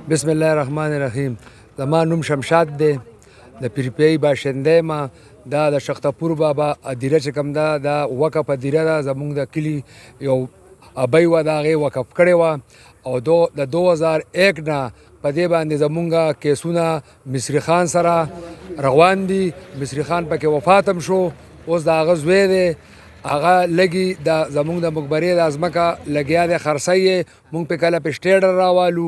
بسم الله الرحمن الرحیم. زما نوم شمشاد دی، د پیرپیایي باشنده یم. دا د شختپور بابا ادیره چې کوم ده دا وقف ادیره ده. زموږ د کلي یو ابۍ وه، د هغې وقف کړې وه او د 2001 نه په دې باندې زموږ کیسونه مصري خان سره روان دي. مصري خان پکې وفات هم شو، اوس د هغه زوی دی. هغه لږي د زموږ د مقبرې د ځمکه لګیا دی، خرڅی یې موږ پې کله پېشټېډر راوالو،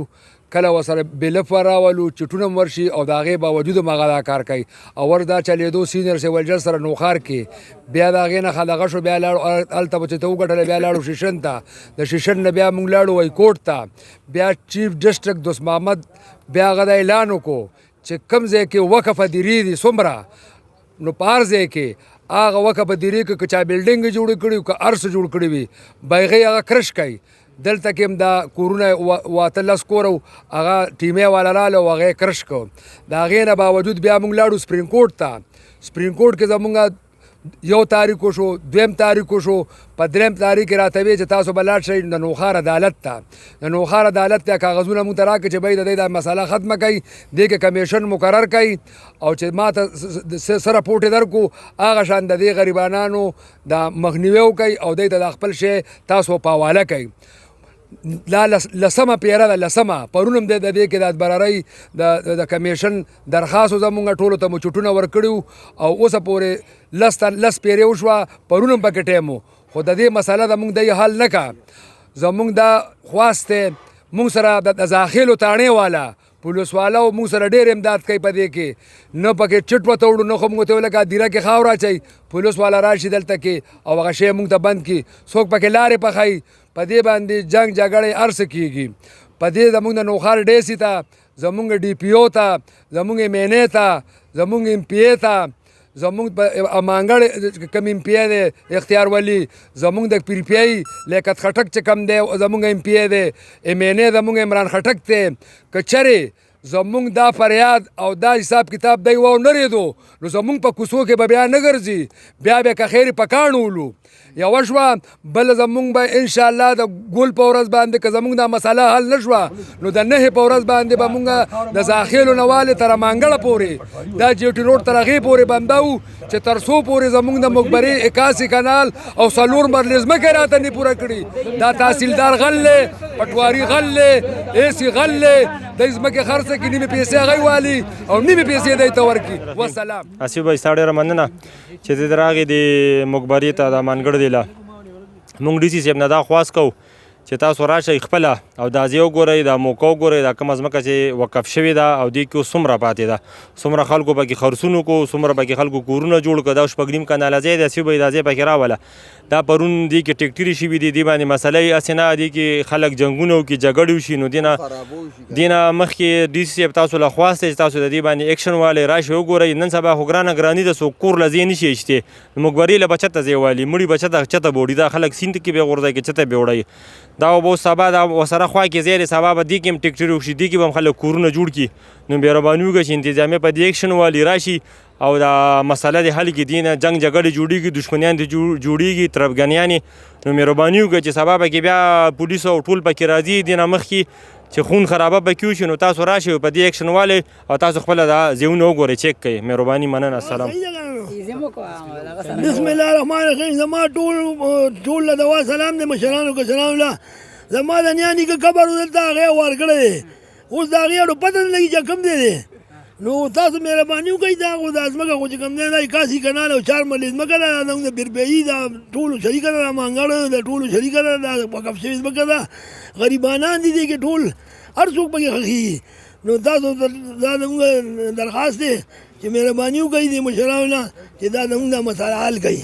کله ورسره بلف راولو، چټونه هم ورشي او د هغې باوجود هم هغه دا کار کوي. او ور دا چلېدو سینیر سیول جج سره نوخار کې، بیا د هغې نه دغه شو، بیا لاړو هلته به چې ته وګټله، بیا لاړو شیشن ته، د شیشن نه بیا موږ لاړو وای کوټ ته، بیا چیف ډسټرکټ دوست محمد بیا هغه دا اعلان وکړو چې کوم ځای کې وقف ادیرې دي څومره، نو په هر ځای کې هغه وقف ادیرې کې که چا بلډینګ جوړ کړي وي که هر څه جوړ کړي وي به هغې هغه کرش کوي. دلته کې هم دا کورونه 18 کور و، هغه ټیمې والا راغله او هغه یې کرش کړو. د هغې نه باوجود بیا موږ لاړو سپریم کورټ ته. سپریم کورټ کې زموږ 1 تاریخ وشو، 2 تاریخ وشو، په 3 تاریخ کې راته ویې چې تاسو به لاړ شئ د نوخار عدالت ته. د نوخار عدالت ته کاغذونه موږ ته راکړي چې بهی د دې دا مسله ختمه کوي، دې کې کمیشن مقرر کوي او چې ما ته څه رپورټ یې درکړو هغه شان د دې غریبانانو د مخنیوی وکړئ او دوی ته د خپل شی تاسو په حواله کوئ. لا لسمه پیره ده، لسمه پرون هم د دې کې د ادبرارۍ د کمیشن درخواست زموږ ټولو ته مو چټونه ورکړي او اوسه پورې لس پیرې وشوه، پرون هم پکې ټایم و، خو د دې مسله د موږ دی حل نه کړه. زموږ دا خواست دی موږ سره د داخلو تاڼې والا پولیس والا موږ سره ډېر امداد کوي په دې کې، نه پکې چټ ورته وړو، نه خو موږ ته لکه دیره کې خاوره اچوي، پولیس والا راشي دلته کې او هغه شی موږ ته بند کړي، څوک پکې لارې پخوي، په دې باندې جنګ جګړې هر څه کېږي. په دې زموږ د نوخار ډیسي ته، زموږ ډي پي او ته، زموږ MNA ته، زموږ MPA ته، زموږ امانګړ کوم MPA دی اختیار ولی، زموږ د پیرپیایي لیاقت خټک چې کوم دی زموږ MPA دی، MNA زموږ عمران خټک دی. که چرې زموږ دا فریاد او دا حساب کتاب دی ونرېدو نو زموږ په کوڅو کې به بیا نه ګرځي، بیا به که خیر په کاڼو ولو. یوه شوه، بل زموږ به انشاءالله د ګل په ورځ باندې که زموږ دا مسله حل نه شوه نو د 9 په ورځ باندې به موږ د زاخیلو نه والې تر امانګړه پورې دا جیټي روډ تر هغې پورې بنده وو چې تر څو پورې زموږ د مقبرې 81 کنال او 4 مرلې ځمکې راته نه پوره کړي. دا تحصیلدار غل دی، پټواري غل دی، AC غل دی، د ځمکې خرڅه کې نیمې پیسې هغوی والي او نیمې پیسې دی ته ورکړي. وسلام. اسیب بھائی ستا ډېره مننه چې ته راغې د مقبرې ته د امانګړ دی له موږ DC صاحب نه دا خواست کوو چې تاسو راشئ خپله او دا ځای وګورئ، دا موقع وګورئ، دا کومه ځمکه چې وقف شوې ده او دې کې اوس څومره پاتې ده، څومره خلکو پکې خرڅون وکړو، څومره پکې خلکو کورونه جوړ کړه. دا 6 کناله ځای دی، اسیب بھائی دا ځای پکې راوله. دا پرون دې کې ټیکټرې شوي دي، دې باندې مسله یې هسې نه دې کې خلک جنګونه وکړي، جګړې وشي. نو دې نه مخکې DC صاحب تاسو له خواست دی چې تاسو د دې باندې ایکشن والی راشئ وګورئ. نن سبا خو ګرانه ګراني ده، څوک کور له ځای نشي ایستې، مقبرې له به چته ځای والي، مړي به چته بوړي، دا خلک سیند کې به غورځوي که چته به وړئ. دا به اوس سبا دا ورسره خوا کې ځای دی، سبا به دې کې هم ټیکټرې وشي، دې کې به هم خلک کورونه جوړ کړي. نو مهرباني وکړه چې انتظامیه په دې ایکشن والي راشي او دا مسله د حل کې دي نه جنګ جګړې جوړېږي، دښمنیان دې جوړېږي، تربګنیانې. نو مهرباني وکړه چې سبا پکې بیا پولیس او ټول پکې راځي، دې نه مخکې چې خون خرابه پکې وشي نو تاسو راشئ په دې ایکشن والي او تاسو خپله دا ځایونه وګورئ، چیک کړئ. مهرباني، مننه، السلام. بسم الله الرحمن الرحیم. زما ټول له دوا سلام دی، مشرانو که سلام الله. زما د نیا نیکه قبر دلته هغې ورکړی دی، اوس د هغې اړو پته نه لګي چې کوم دی دی. نو تاسو مهرباني وکړئ دا خو دا ځمکه خو چې کوم دی دا 81 کنال او 4 مرلې ځمکه ده، زموږ د پیرپیایي دا ټولو شریکه ده، د امانګړ د ټولو شریکه ده، دا وقف شوې ځمکه ده، غریبانان دي دې کې ټول هر څوک پکې خوښېږي. نو تاسو دا زموږ درخواست دی چې مهرباني وکړئ دې مشرانو نه چې دا زموږ دا مسله حل کړي.